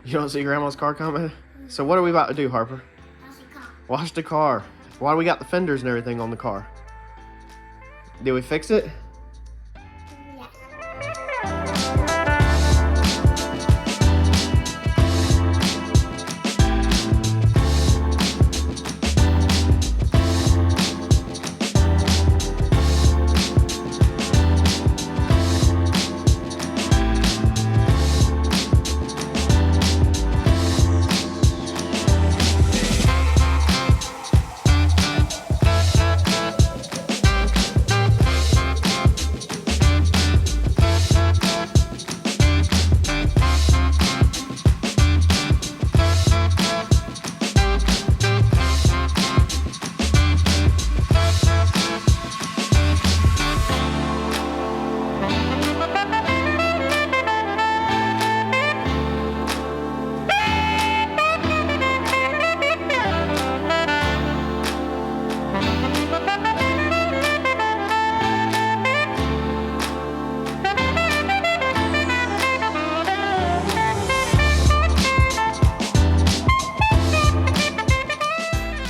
You don't see Grandma's car coming? So what are we about to do, Harper? Wash the car. Wash the car. Why do we got the fenders and everything on the car? Did we fix it?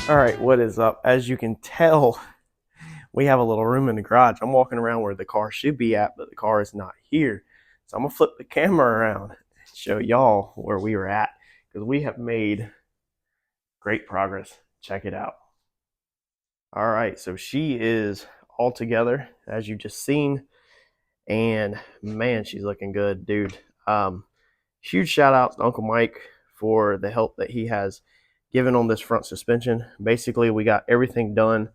All right, what is up? As you can tell, we have a little room in the garage. I'm walking around where the car should be at, but the car is not here. So I'm gonna flip the camera around and show y'all where we were at, because we have made great progress. Check it out. All right, so she is all together, as you just seen, and man, she's looking good, dude. Huge shout out to Uncle Mike for the help that he has given on this front suspension. Basically, we got everything done.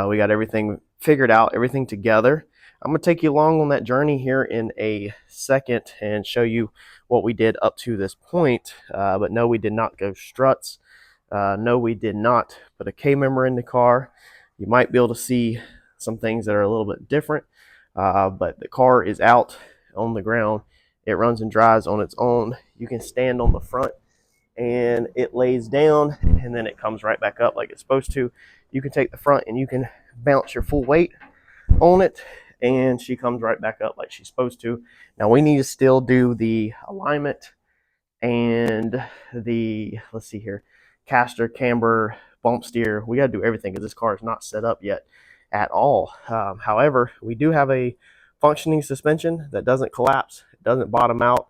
We got everything figured out, everything together. I'm going to take you along on that journey here in a second and show you what we did up to this point. But no, we did not go struts. No, we did not put a K-member in the car. You might be able to see some things that are a little bit different. But the car is out on the ground. It runs and drives on its own. You can stand on the front and it lays down and then it comes right back up like it's supposed to. You can take the front and you can bounce your full weight on it and she comes right back up like she's supposed to. Now we need to still do the alignment and the, let's see here, caster, camber, bump steer. We got to do everything because this car is not set up yet at all. However, we do have a functioning suspension that doesn't collapse, it doesn't bottom out.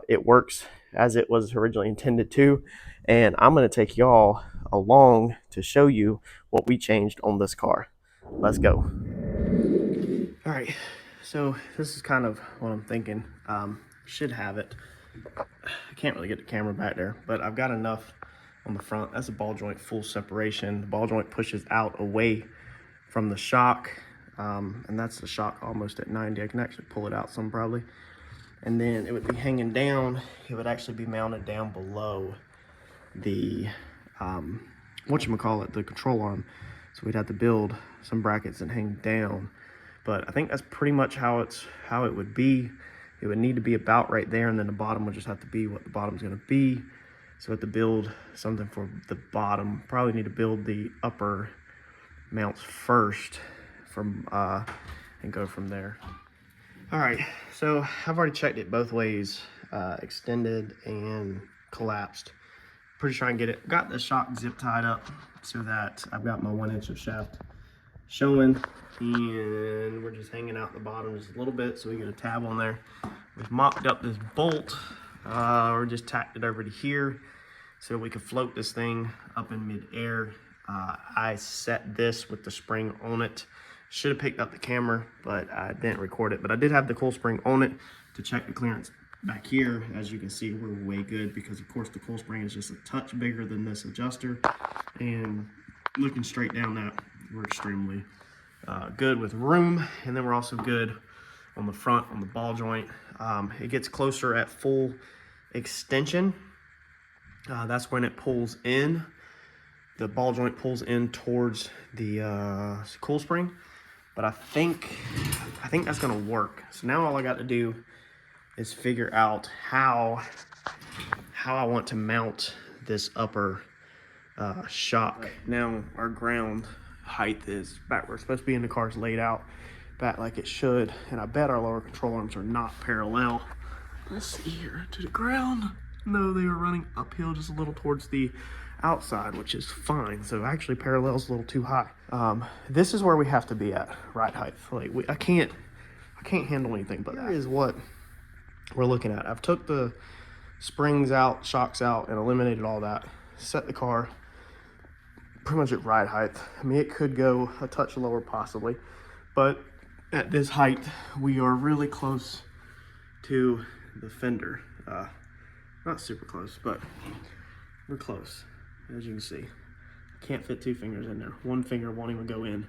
It works as it was originally intended to, and I'm going to take y'all along to show you what we changed on this car. Let's go. All right, so this is kind of what I'm thinking. Should have it. I can't really get the camera back there, but I've got enough on the front. That's a ball joint full separation. The ball joint pushes out away from the shock, and that's the shock almost at 90. I can actually pull it out some probably. And then it would be hanging down. It would actually be mounted down below the, the control arm. So we'd have to build some brackets and hang down. But I think that's pretty much how it would be. It would need to be about right there, and then the bottom would just have to be what the bottom's gonna be. So we have to build something for the bottom. Probably need to build the upper mounts first from and go from there. All right, so I've already checked it both ways, extended and collapsed. Pretty sure I can get it. Got the shock zip tied up so that I've got my 1 inch of shaft showing, and we're just hanging out the bottom just a little bit so we get a tab on there. We've mocked up this bolt, or just tacked it over to here so we could float this thing up in midair. I set this with the spring on it. Should have picked up the camera, but I didn't record it. But I did have the coil spring on it to check the clearance back here. As you can see, we're way good because, of course, the coil spring is just a touch bigger than this adjuster. And looking straight down that, we're extremely good with room. And then we're also good on the front, on the ball joint. It gets closer at full extension. That's when it pulls in. The ball joint pulls in towards the coil spring. But I think that's gonna work. So now all I got to do is figure out how I want to mount this upper shock. Now our ground height is back where it's supposed to be, and the car's laid out back like it should. And I bet our lower control arms are not parallel. Let's see here to the ground. No, they are running uphill just a little towards the outside, which is fine. So actually parallel's a little too high. This is where we have to be at ride height. Like I can't handle anything but that. Here is what we're looking at. I've took the springs out, shocks out, and eliminated all that. Set the car pretty much at ride height. I mean, it could go a touch lower possibly, but at this height, we are really close to the fender. Not super close, but we're close, as you can see. Can't fit 2 fingers in there. 1 finger won't even go in.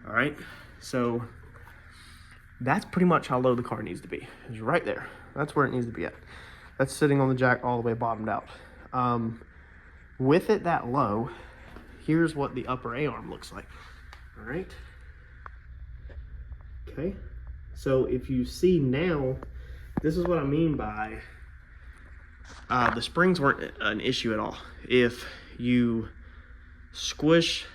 All right, so that's pretty much how low the car needs to be. It's right there. That's where it needs to be at. That's sitting on the jack all the way bottomed out. With it that low, here's what the upper A-arm looks like. All right. Okay. So if you see now, this is what I mean by the springs weren't an issue at all. If you squish,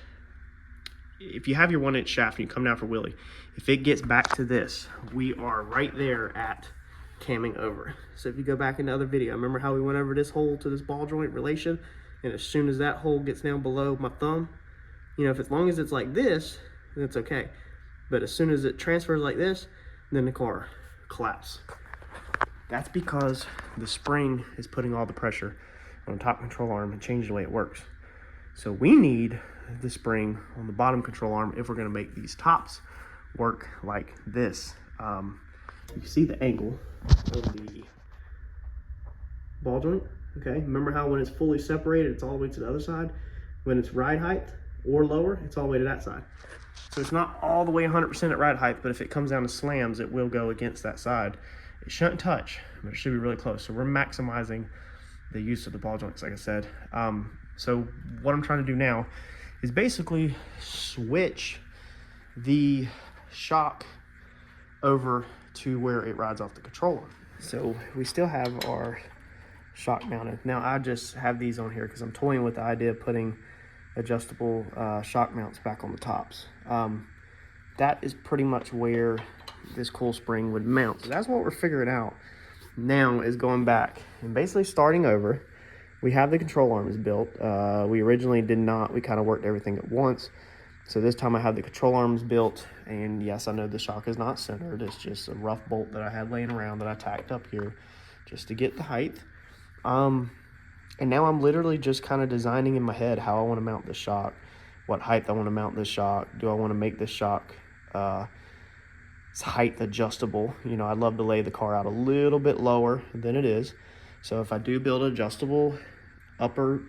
if you have your 1-inch shaft and you come down for wheelie, if it gets back to this, we are right there at camming over. So if you go back into other video, remember how we went over this hole to this ball joint relation? And as soon as that hole gets down below my thumb, you know, if as long as it's like this, then it's okay. But as soon as it transfers like this, then the car collapses. That's because the spring is putting all the pressure on the top control arm and changing the way it works. So we need the spring on the bottom control arm if we're going to make these tops work like this. You see the angle of the ball joint. Okay, remember how when it's fully separated, it's all the way to the other side? When it's ride height or lower, it's all the way to that side. So it's not all the way 100% at ride height, but if it comes down to slams, it will go against that side. It shouldn't touch, but it should be really close. So we're maximizing the use of the ball joints, like I said. So what I'm trying to do now is basically switch the shock over to where it rides off the controller. So we still have our shock mounted. Now I just have these on here because I'm toying with the idea of putting adjustable shock mounts back on the tops. That is pretty much where this coil spring would mount. So that's what we're figuring out now, is going back and basically starting over. We have the control arms built. We originally did not. We kind of worked everything at once. So this time I have the control arms built, and yes, I know the shock is not centered. It's just a rough bolt that I had laying around that I tacked up here just to get the height. And now I'm literally just kind of designing in my head how I want to mount the shock, what height I want to mount this shock. Do I want to make this shock height adjustable? You know, I'd love to lay the car out a little bit lower than it is. So if I do build an adjustable upper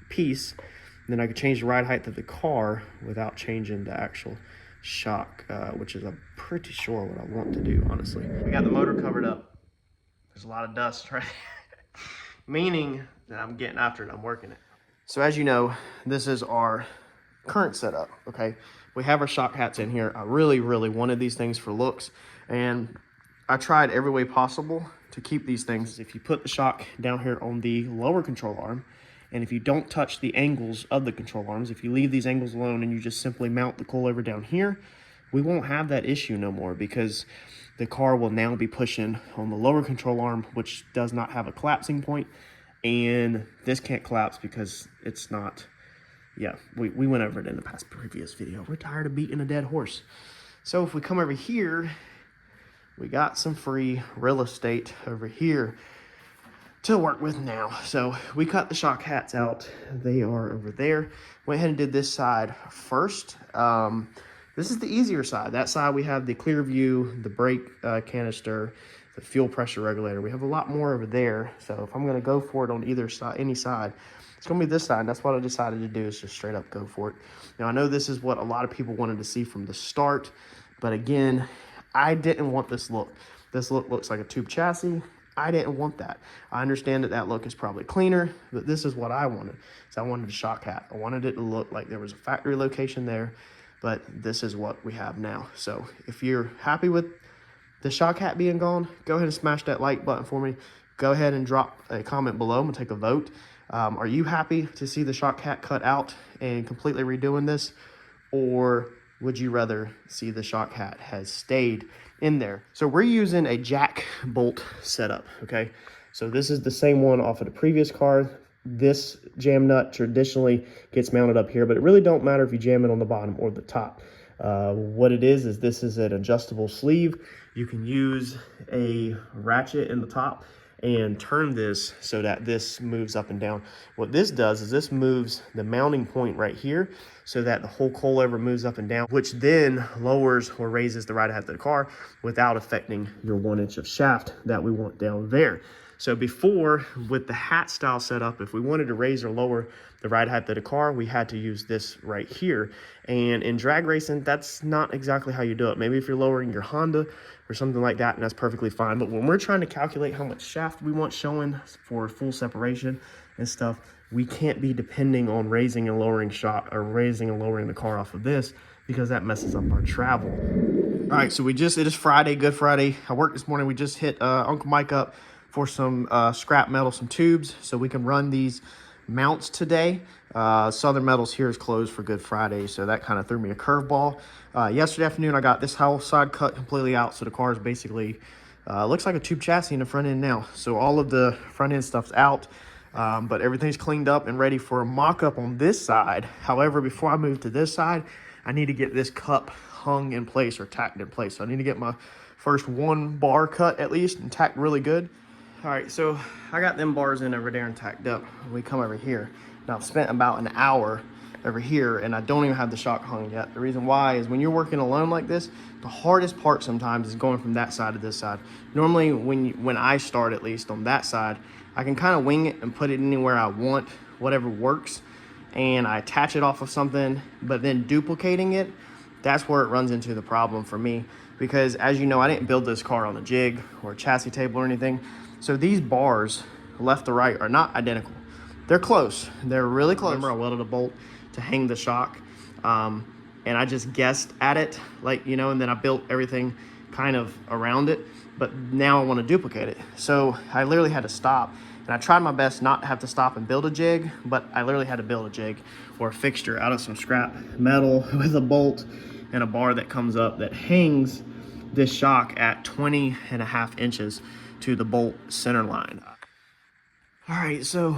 piece, then I could change the ride height of the car without changing the actual shock, which is I'm pretty sure what I want to do, honestly. We got the motor covered up. There's a lot of dust, right? Meaning that I'm getting after it, I'm working it. So as you know, this is our current setup, okay? We have our shock hats in here. I really, really wanted these things for looks, and I tried every way possible to keep these things. If you put the shock down here on the lower control arm, and if you don't touch the angles of the control arms, if you leave these angles alone and you just simply mount the coilover down here, we won't have that issue no more, because the car will now be pushing on the lower control arm, which does not have a collapsing point, and this can't collapse because it's not, yeah, we went over it in the previous video. We're tired of beating a dead horse. So if we come over here, we got some free real estate over here to work with now. So we cut the shock hats out. They are over there. Went ahead and did this side first. This is the easier side. That side we have the clear view, the brake canister, the fuel pressure regulator. We have a lot more over there. So if I'm gonna go for it on either side, any side, it's gonna be this side. And that's what I decided to do, is just straight up go for it. Now I know this is what a lot of people wanted to see from the start, but again, I didn't want this look. This look looks like a tube chassis. I didn't want that. I understand that that look is probably cleaner, but this is what I wanted. So I wanted a shock hat. I wanted it to look like there was a factory location there, but this is what we have now. So if you're happy with the shock hat being gone, go ahead and smash that like button for me. Go ahead and drop a comment below. I'm gonna take a vote. Are you happy to see the shock hat cut out and completely redoing this? Or would you rather see the shock hat has stayed in there? So we're using a jack bolt setup, okay? So this is the same one off of the previous car. This jam nut traditionally gets mounted up here, but it really don't matter if you jam it on the bottom or the top. What it is this is an adjustable sleeve. You can use a ratchet in the top and turn this so that this moves up and down. What this does is this moves the mounting point right here so that the whole coilover moves up and down, which then lowers or raises the ride height of the car without affecting your 1 inch of shaft that we want down there. So before, with the hat style setup, if we wanted to raise or lower the ride height of the car, we had to use this right here. And in drag racing, that's not exactly how you do it. Maybe if you're lowering your Honda or something like that, and that's perfectly fine. But when we're trying to calculate how much shaft we want showing for full separation and stuff, we can't be depending on raising and lowering raising and lowering the car off of this, because that messes up our travel. All right, so it is Friday, Good Friday. I worked this morning. We just hit Uncle Mike up for some scrap metal, some tubes, so we can run these mounts today. Southern Metals here is closed for Good Friday, so that kind of threw me a curveball. Yesterday afternoon, I got this whole side cut completely out, so the car is basically, looks like a tube chassis in the front end now. So all of the front end stuff's out, but everything's cleaned up and ready for a mock-up on this side. However, before I move to this side, I need to get this cup hung in place or tacked in place. So I need to get my first 1 bar cut at least and tacked really good. All right, so I got them bars in over there and tacked up. We come over here. Now I've spent about an hour over here and I don't even have the shock hung yet. The reason why is when you're working alone like this, the hardest part sometimes is going from that side to this side. Normally when I start, at least on that side, I can kind of wing it and put it anywhere I want, whatever works, and I attach it off of something, but then duplicating it, that's where it runs into the problem for me. Because as you know, I didn't build this car on a jig or a chassis table or anything. So these bars, left to right, are not identical. They're close. They're really close. Remember, I welded a bolt to hang the shock, and I just guessed at it, like, you know, and then I built everything kind of around it. But now I want to duplicate it. So I literally had to stop. And I tried my best not to have to stop and build a jig, but I literally had to build a jig or a fixture out of some scrap metal with a bolt and a bar that comes up that hangs this shock at 20.5 inches to the bolt center line. All right, so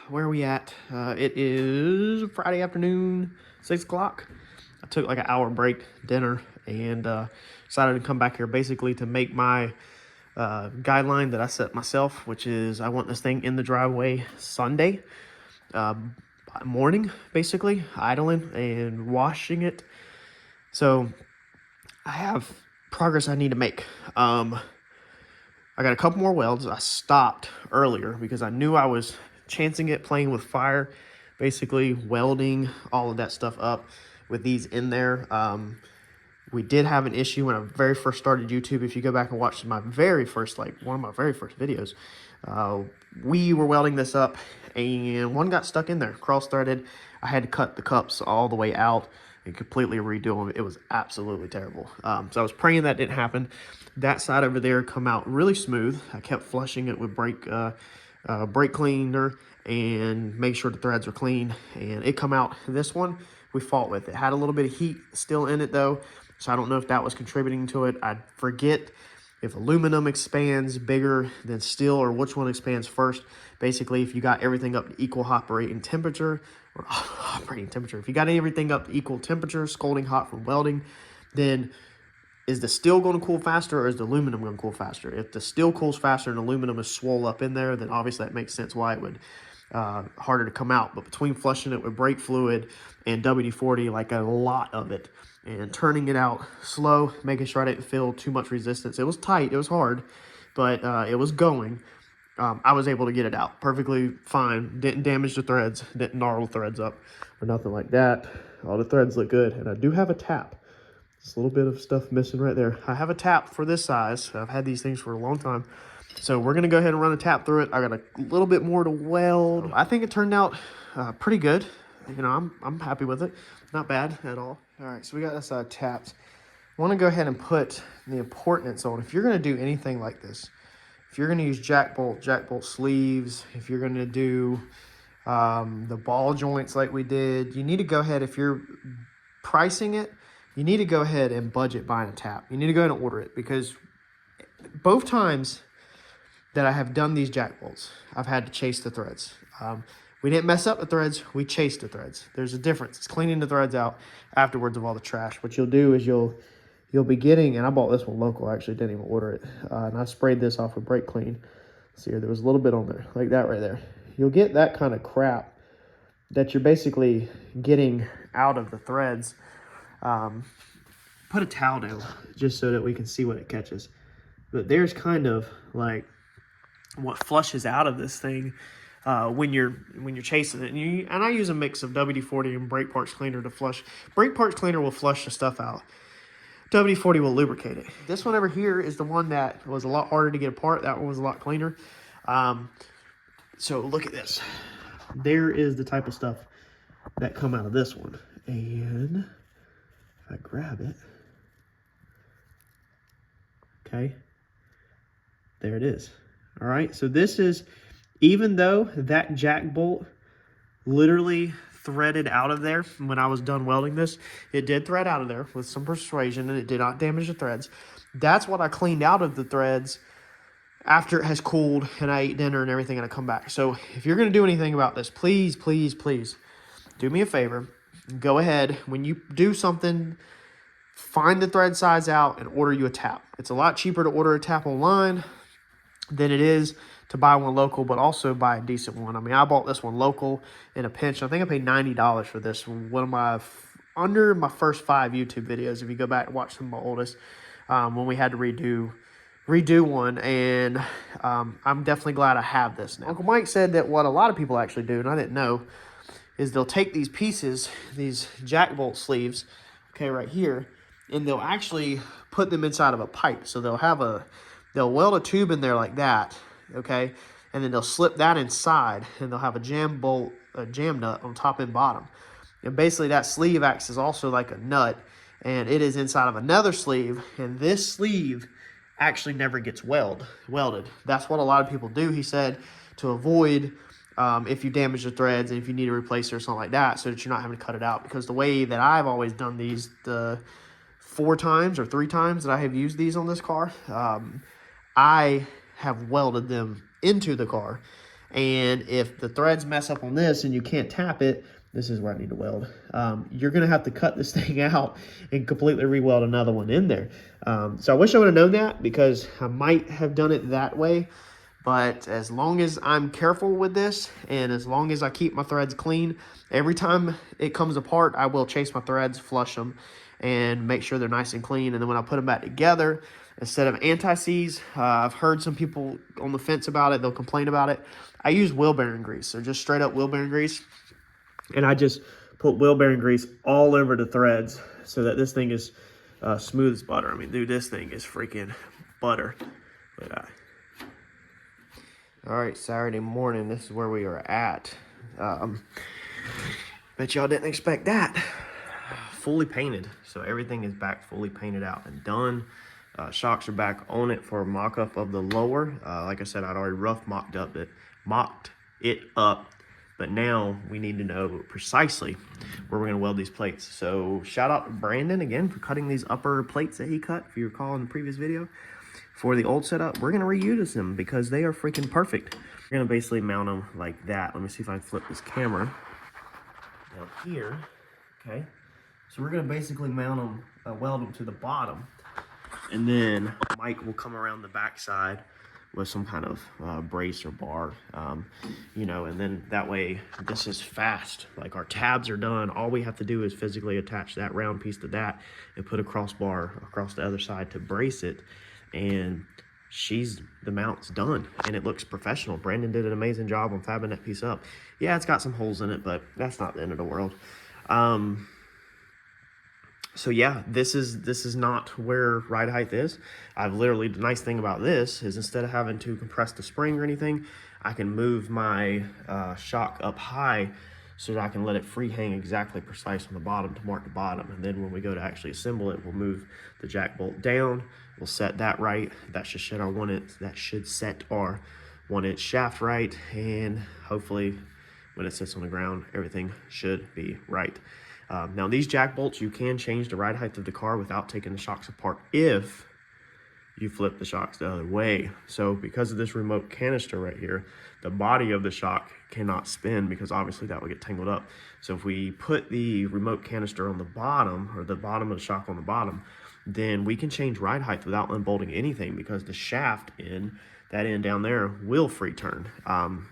where are we at? It is Friday afternoon, 6 o'clock. I took like an hour break, dinner, and decided to come back here basically to make my guideline that I set myself, which is I want this thing in the driveway Sunday morning, basically, idling and washing it. So I have progress I need to make. I got a couple more welds. I stopped earlier because I knew I was chancing it, playing with fire, basically welding all of that stuff up with these in there. We did have an issue when I very first started YouTube. If you go back and watch my very first, like one of my very first videos, we were welding this up and one got stuck in there, cross-threaded. I had to cut the cups all the way out and completely redo them. It was absolutely terrible. So I was praying that didn't happen. That side over there come out really smooth. I kept flushing it with brake cleaner and make sure the threads are clean, and it come out. This one we fought with. It had a little bit of heat still in it though, so I don't know if that was contributing to it. I forget if aluminum expands bigger than steel or which one expands first. Basically, if you got everything up to equal operating temperature, if you got everything up to equal temperature, scalding hot from welding, then is the steel going to cool faster or is the aluminum going to cool faster? If the steel cools faster and aluminum is swole up in there, then obviously that makes sense why it would harder to come out. But between flushing it with brake fluid and WD-40, like a lot of it, and turning it out slow, making sure I didn't feel too much resistance. It was tight, it was hard, but it was going. I was able to get it out perfectly fine. Didn't damage the threads, didn't gnarl the threads up or nothing like that. All the threads look good, and I do have a tap. Just a little bit of stuff missing right there. I have a tap for this size. I've had these things for a long time. So we're going to go ahead and run a tap through it. I got a little bit more to weld. I think it turned out pretty good. You know, I'm happy with it. Not bad at all. All right, so we got this tapped. I want to go ahead and put the importance on, if you're going to do anything like this, if you're going to use jack bolt sleeves, if you're going to do the ball joints like we did, you need to go ahead, if you're pricing it, you need to go ahead and budget buying a tap. You need to go ahead and order it, because both times that I have done these jack bolts, I've had to chase the threads. We didn't mess up the threads, we chased the threads. There's a difference. It's cleaning the threads out afterwards of all the trash. What you'll do is you'll be getting, and I bought this one local, I actually didn't even order it, and I sprayed this off with brake clean. See here, there was a little bit on there, like that right there. You'll get that kind of crap that you're basically getting out of the threads. Put a towel down just so that we can see what it catches. But there's kind of like what flushes out of this thing when you're chasing it. And I use a mix of WD-40 and brake parts cleaner to flush. Brake parts cleaner will flush the stuff out. WD-40 will lubricate it. This one over here is the one that was a lot harder to get apart. That one was a lot cleaner. So look at this. There is the type of stuff that come out of this one. And if I grab it, okay, there it is. All right, so this is, even though that jack bolt literally threaded out of there when I was done welding this, it did thread out of there with some persuasion and it did not damage the threads. That's what I cleaned out of the threads after it has cooled and I ate dinner and everything and I come back. So if you're going to do anything about this, please, please, please do me a favor. Go ahead, when you do something, find the thread size out and order you a tap. It's a lot cheaper to order a tap online than it is to buy one local, but also buy a decent one. I mean, I bought this one local in a pinch. I think I paid $90 for this one. One of my, under my first 5 YouTube videos, if you go back and watch some of my oldest, when we had to redo one, and I'm definitely glad I have this now. Uncle Mike said that what a lot of people actually do, and I didn't know, is they'll take these pieces, these jack bolt sleeves, okay, right here, and they'll actually put them inside of a pipe. So they'll weld a tube in there like that, okay, and then they'll slip that inside, and they'll have a jam nut on top and bottom. And basically that sleeve acts as also like a nut, and it is inside of another sleeve, and this sleeve actually never gets welded. That's what a lot of people do, he said, to avoid if you damage the threads and if you need to replace it or something like that, so that you're not having to cut it out. Because the way that I've always done these, the 4 times or 3 times that I have used these on this car, I have welded them into the car. And if the threads mess up on this and you can't tap it, this is where I need to weld. You're going to have to cut this thing out and completely re-weld another one in there. So I wish I would have known that, because I might have done it that way. But as long as I'm careful with this, and as long as I keep my threads clean, every time it comes apart, I will chase my threads, flush them, and make sure they're nice and clean. And then when I put them back together, instead of anti-seize, I've heard some people on the fence about it. They'll complain about it. I use wheel bearing grease, so just straight up wheel bearing grease. And I just put wheel bearing grease all over the threads so that this thing is smooth as butter. I mean, dude, this thing is freaking butter. But, all right, Saturday morning, this is where we are at. Bet y'all didn't expect that. Fully painted, so everything is back fully painted out and done. Shocks are back on it for a mock-up of the lower. Like I said, I'd already mocked it up, but now we need to know precisely where we're going to weld these plates. So shout out to Brandon again for cutting these upper plates that he cut, if you recall in the previous video. For the old setup, we're going to reuse them because they are freaking perfect. We're going to basically mount them like that. Let me see if I can flip this camera down here. Okay, so we're going to basically mount them, weld them to the bottom, and then Mike will come around the back side with some kind of brace or bar, you know, and then that way this is fast. Like, our tabs are done. All we have to do is physically attach that round piece to that and put a crossbar across the other side to brace it, and the mount's done and it looks professional. Brandon did an amazing job on fabbing that piece up. Yeah, it's got some holes in it, but that's not the end of the world. So yeah, this is not where ride height is. I've literally, the nice thing about this is instead of having to compress the spring or anything, I can move my shock up high so that I can let it free hang exactly precise on the bottom to mark the bottom. And then when we go to actually assemble it, we'll move the jack bolt down. We'll set that right. That should set our 1-inch shaft right. And hopefully when it sits on the ground, everything should be right. Now these jack bolts, you can change the ride height of the car without taking the shocks apart if you flip the shocks the other way. So because of this remote canister right here, the body of the shock cannot spin because obviously that would get tangled up. So if we put the remote canister on the bottom, or the bottom of the shock on the bottom, then we can change ride height without unbolting anything, because the shaft in that end down there will free turn.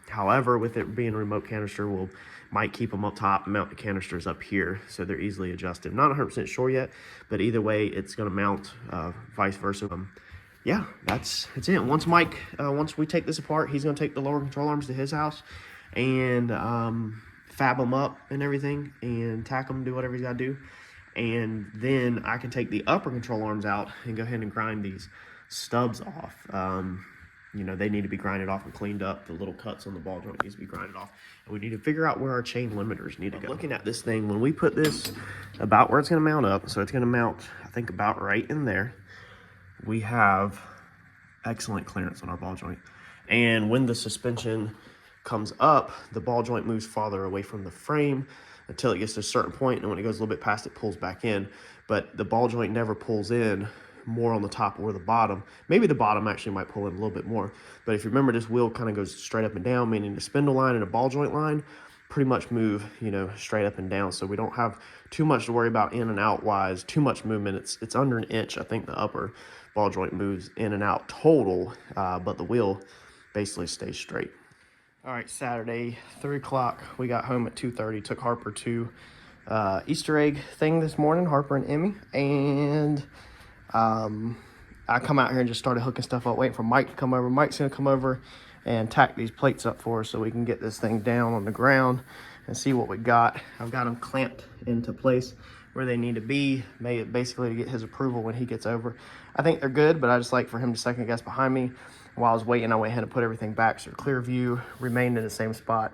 However, with it being a remote canister, we'll might keep them up top and mount the canisters up here so they're easily adjusted. Not 100% sure yet, but either way, it's going to mount vice versa. Yeah, that's it. Once we take this apart, he's going to take the lower control arms to his house and fab them up and everything and tack them, do whatever he's got to do. And then I can take the upper control arms out and go ahead and grind these stubs off. You know, they need to be grinded off and cleaned up. The little cuts on the ball joint needs to be grinded off. And we need to figure out where our chain limiters need to go. Looking at this thing, when we put this about where it's going to mount up, so it's going to mount, I think, about right in there, we have excellent clearance on our ball joint. And when the suspension comes up, the ball joint moves farther away from the frame until it gets to a certain point, and when it goes a little bit past, it pulls back in. But the ball joint never pulls in more on the top or the bottom. Maybe the bottom actually might pull in a little bit more. But if you remember, this wheel kind of goes straight up and down, meaning the spindle line and the ball joint line pretty much move, you know, straight up and down. So we don't have too much to worry about in and out wise, too much movement. It's under an inch. I think the upper ball joint moves in and out total, but the wheel basically stays straight. All right, Saturday, 3 o'clock. We got home at 2:30. Took Harper to Easter egg thing this morning, Harper and Emmy. And I come out here and just started hooking stuff up, waiting for Mike to come over. Mike's going to come over and tack these plates up for us so we can get this thing down on the ground and see what we got. I've got them clamped into place where they need to be, basically to get his approval when he gets over. I think they're good, but I just like for him to second guess behind me. While I was waiting, I went ahead and put everything back so clear view remained in the same spot.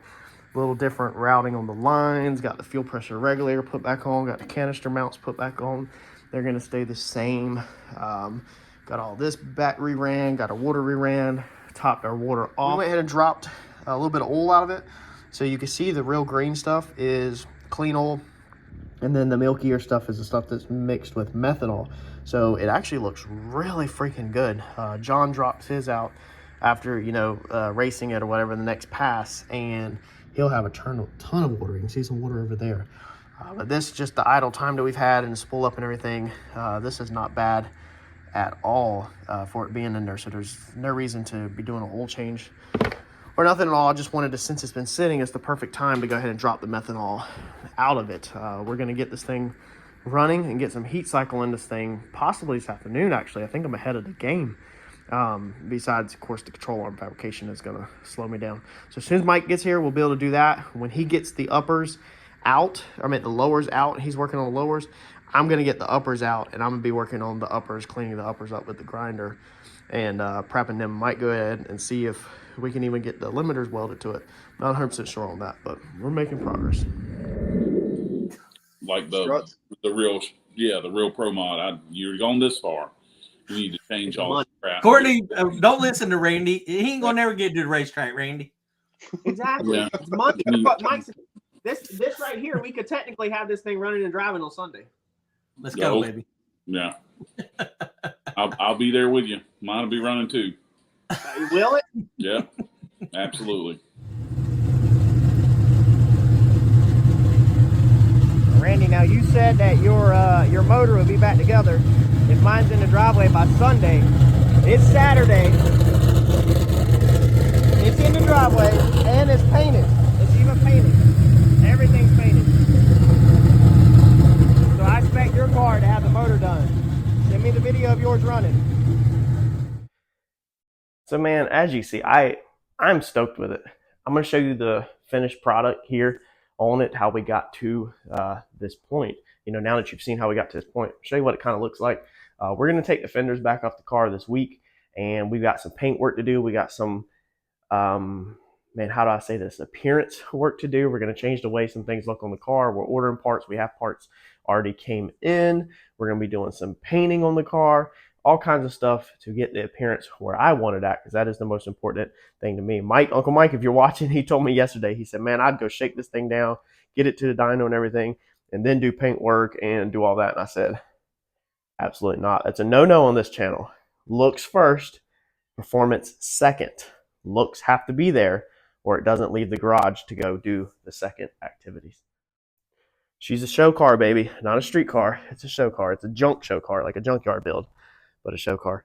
A little different routing on the lines, got the fuel pressure regulator put back on, got the canister mounts put back on. They're gonna stay the same. Got all this back reran, got our water reran, topped our water off. We went ahead and dropped a little bit of oil out of it. So you can see the real green stuff is clean oil. And then the milkier stuff is the stuff that's mixed with methanol. So it actually looks really freaking good. John drops his out after, you know, racing it or whatever the next pass, and he'll have a ton of water. You can see some water over there. But this, just the idle time that we've had and the spool up and everything, this is not bad at all for it being in there. So there's no reason to be doing an oil change or nothing at all. I just wanted to, since it's been sitting, it's the perfect time to go ahead and drop the methanol out of it. We're going to get this thing running and get some heat cycle in this thing possibly this afternoon. Actually, I think I'm ahead of the game. Besides, of course, the control arm fabrication is going to slow me down. So as soon as Mike gets here, we'll be able to do that. When he gets the uppers out, the lowers out, he's working on the lowers, I'm going to get the uppers out, and I'm going to be working on the uppers, cleaning the uppers up with the grinder and prepping them. Might go ahead and see if we can even get the limiters welded to it. Not 100% sure on that, but we're making progress. Like the real Pro Mod. You're going this far. You need to change all this crap. Courtney, don't listen to Randy. He ain't gonna never get to the racetrack, Randy. Exactly. Yeah. It's Monday. But Mike's, this right here, we could technically have this thing running and driving on Sunday. Let's go, baby. Yeah. I'll be there with you. Mine will be running too. Will it? Yeah, absolutely. Randy, now you said that your motor will be back together if mine's in the driveway by Sunday. It's Saturday. It's in the driveway and it's painted. It's even painted. Everything's painted. So I expect your car to have the motor done. Send me the video of yours running. So man, as you see, I'm stoked with it. I'm going to show you the finished product here on it, how we got to this point. You know, now that you've seen how we got to this point, I'll show you what it kind of looks like. We're going to take the fenders back off the car this week, and we've got some paint work to do. We got some, man, how do I say this? Appearance work to do. We're going to change the way some things look on the car. We're ordering parts. We have parts already came in. We're going to be doing some painting on the car, all kinds of stuff to get the appearance where I want it at, because that is the most important thing to me. Uncle Mike, if you're watching, he told me yesterday, he said, man, I'd go shake this thing down, get it to the dyno and everything, and then do paint work and do all that. And I said, absolutely not. That's a no-no on this channel. looks first, performance second. Looks have to be there or it doesn't leave the garage to go do the second activities. She's a show car, baby, not a street car. It's a show car. It's a junk show car, like a junkyard build, but a show car.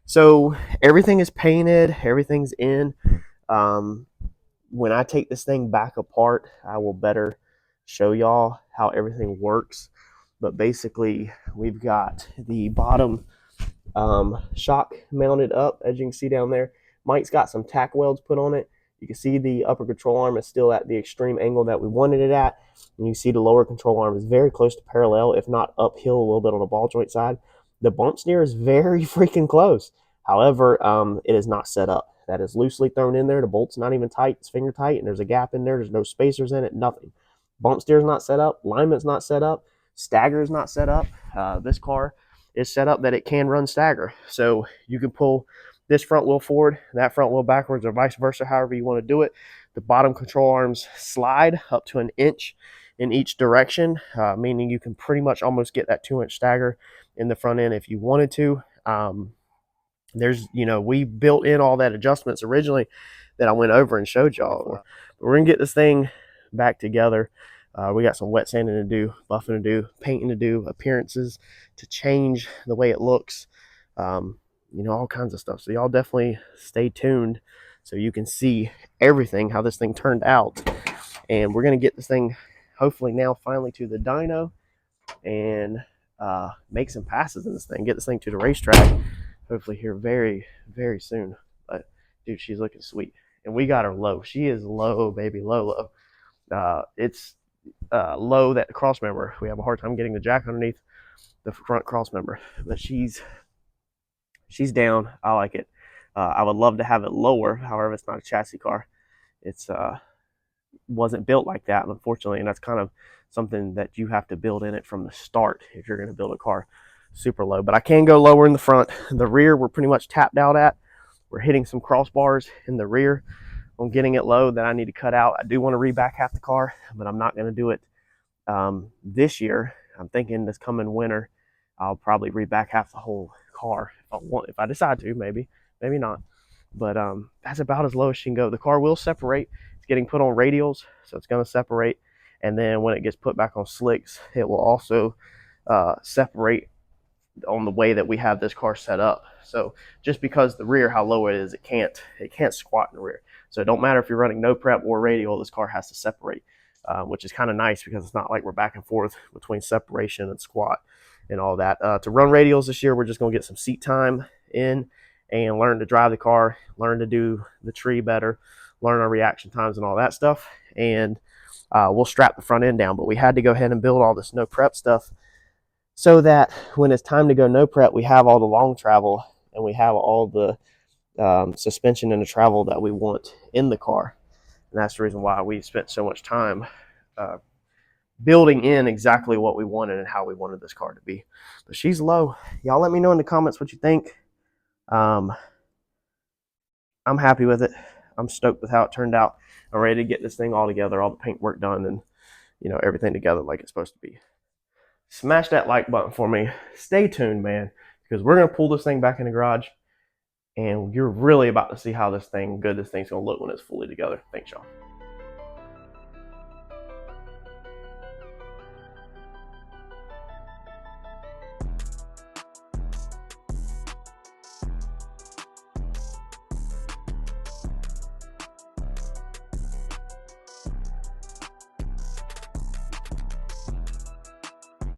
So everything is painted, everything's in. When I take this thing back apart, I will better show y'all how everything works. But basically, we've got the bottom shock mounted up, as you can see down there. Mike's got some tack welds put on it. You can see the upper control arm is still at the extreme angle that we wanted it at. And you see the lower control arm is very close to parallel, if not uphill a little bit on the ball joint side. The bump steer is very freaking close. However, it is not set up. That is loosely thrown in there. The bolt's not even tight. It's finger tight, and there's a gap in there. There's no spacers in it, nothing. Bump steer's not set up. Alignment's not set up. Stagger is not set up. This car is set up that it can run stagger. So you can pull this front wheel forward, that front wheel backwards, or vice versa, however you want to do it. The bottom control arms slide up to 1 inch in each direction, meaning you can pretty much almost get that 2-inch stagger in the front end if you wanted to. There's, we built in all that adjustments originally that I went over and showed y'all. But we're gonna get this thing back together. We got some wet sanding to do, buffing to do, painting to do, appearances to change the way it looks, all kinds of stuff. So y'all definitely stay tuned so you can see everything, how this thing turned out. And we're gonna get this thing hopefully now finally to the dyno and make some passes in this thing, get this thing to the racetrack. Hopefully here very, very soon. But dude, she's looking sweet. And we got her low. She is low, baby, low. It's low that cross member. We have a hard time getting the jack underneath the front cross member. But she's down. I like it. I would love to have it lower. However, it's not a chassis car. It's wasn't built like that, unfortunately. And that's kind of something that you have to build in it from the start if you're going to build a car super low. But I can go lower in the front. The rear we're pretty much tapped out at. We're hitting some crossbars in the rear on getting it low that I need to cut out. I do want to reback half the car, but I'm not going to do it this year. I'm thinking this coming winter I'll probably reback half the whole car if I decide to, maybe not. But that's about as low as she can go. The car will separate. It's getting put on radials, so it's going to separate. And then when it gets put back on slicks, it will also separate on the way that we have this car set up. So just because the rear, how low it is, it can't squat in the rear. So it don't matter if you're running no prep or radial, this car has to separate, which is kind of nice because it's not like we're back and forth between separation and squat and all that. To run radials this year, we're just going to get some seat time in and learn to drive the car, learn to do the tree better, learn our reaction times and all that stuff. And we'll strap the front end down. But we had to go ahead and build all this no prep stuff so that when it's time to go no prep, we have all the long travel and we have all the suspension and the travel that we want in the car. And that's the reason why we spent so much time building in exactly what we wanted and how we wanted this car to be. But she's low. Y'all let me know in the comments what you think. I'm happy with it. I'm stoked with how it turned out. I'm ready to get this thing all together, all the paint work done, and everything together like it's supposed to be. Smash that like button for me. Stay tuned, man, because we're going to pull this thing back in the garage, and you're really about to see how good this thing's going to look when it's fully together. Thanks, y'all.